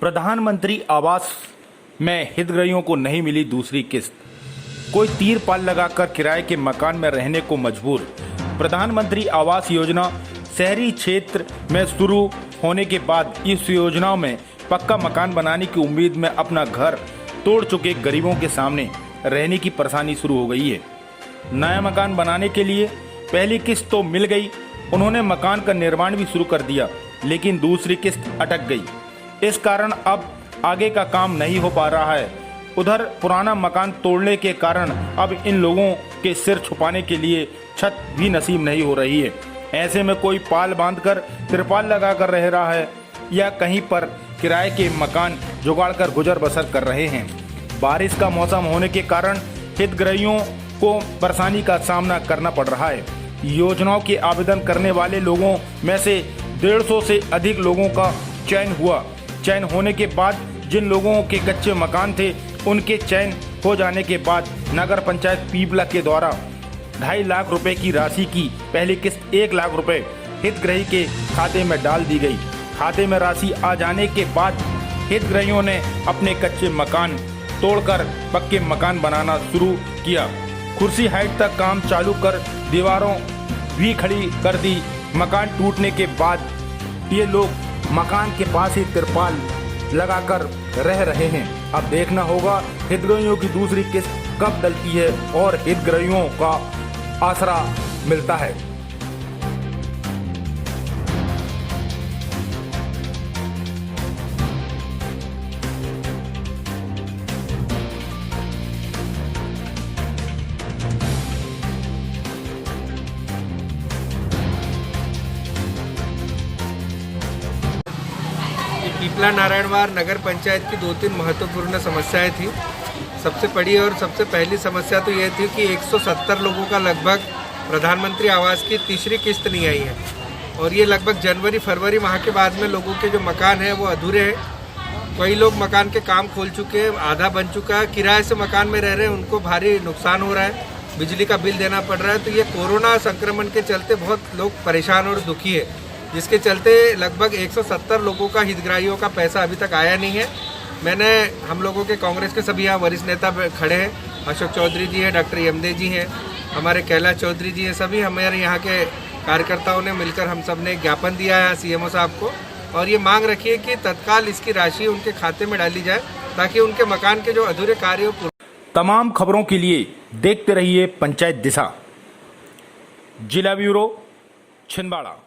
प्रधानमंत्री आवास में हितग्राहियों को नहीं मिली दूसरी किस्त। कोई तीर पाल लगाकर किराए के मकान में रहने को मजबूर। प्रधानमंत्री आवास योजना शहरी क्षेत्र में शुरू होने के बाद इस योजना में पक्का मकान बनाने की उम्मीद में अपना घर तोड़ चुके गरीबों के सामने रहने की परेशानी शुरू हो गई है। नया मकान बनाने के लिए पहली किस्त तो मिल गई, उन्होंने मकान का निर्माण भी शुरू कर दिया, लेकिन दूसरी किस्त अटक गई। इस कारण अब आगे का काम नहीं हो पा रहा है। उधर पुराना मकान तोड़ने के कारण अब इन लोगों के सिर छुपाने के लिए छत भी नसीब नहीं हो रही है। ऐसे में कोई पाल बांधकर तिरपाल लगाकर रह रहा है या कहीं पर किराए के मकान जुगाड़ कर गुजर बसर कर रहे हैं। बारिश का मौसम होने के कारण हितग्राहियों को परेशानी का सामना करना पड़ रहा है। योजनाओं के आवेदन करने वाले लोगों में से 150 से अधिक लोगों का चयन हुआ। चयन होने के बाद जिन लोगों के कच्चे मकान थे, उनके चयन हो जाने के बाद नगर पंचायत पीपला के द्वारा 2.5 लाख रुपए की राशि की पहली किस्त 1 लाख रुपए हितग्राही के खाते में डाल दी गई। खाते में राशि आ जाने के बाद हितग्राहियों ने अपने कच्चे मकान तोड़कर पक्के मकान बनाना शुरू किया। कुर्सी हाइट तक काम चालू कर दीवारों भी खड़ी कर दी। मकान टूटने के बाद ये लोग मकान के पास ही तिरपाल लगाकर रह रहे हैं। अब देखना होगा हितग्राहियों की दूसरी किस्त कब डलती है और हितग्राहियों का आसरा मिलता है। पीपला नारायणवार नगर पंचायत की 2-3 महत्वपूर्ण समस्याएं थी। सबसे बड़ी और सबसे पहली समस्या तो ये थी कि 170 लोगों का लगभग प्रधानमंत्री आवास की तीसरी किस्त नहीं आई है और ये लगभग जनवरी फरवरी माह के बाद में लोगों के जो मकान हैं वो अधूरे हैं। कई लोग मकान के काम खोल चुके हैं, आधा बन चुका है, किराए से मकान में रह रहे हैं, उनको भारी नुकसान हो रहा है, बिजली का बिल देना पड़ रहा है। तो ये कोरोना संक्रमण के चलते बहुत लोग परेशान और दुखी है, जिसके चलते लगभग 170 लोगों का हितग्राहियों का पैसा अभी तक आया नहीं है। हम लोगों के कांग्रेस के सभी यहाँ वरिष्ठ नेता खड़े हैं, अशोक चौधरी जी हैं, डॉक्टर यमदे जी हैं, हमारे कैलाश चौधरी जी हैं, सभी हमारे यहाँ के कार्यकर्ताओं ने मिलकर हम सब ने ज्ञापन दिया है सीएमओ साहब को और ये मांग रखी है कि तत्काल इसकी राशि उनके खाते में डाली जाए ताकि उनके मकान के जो अधूरे कार्य हो। तमाम खबरों के लिए देखते रहिए पंचायत दिशा। जिला ब्यूरो छिंदवाड़ा।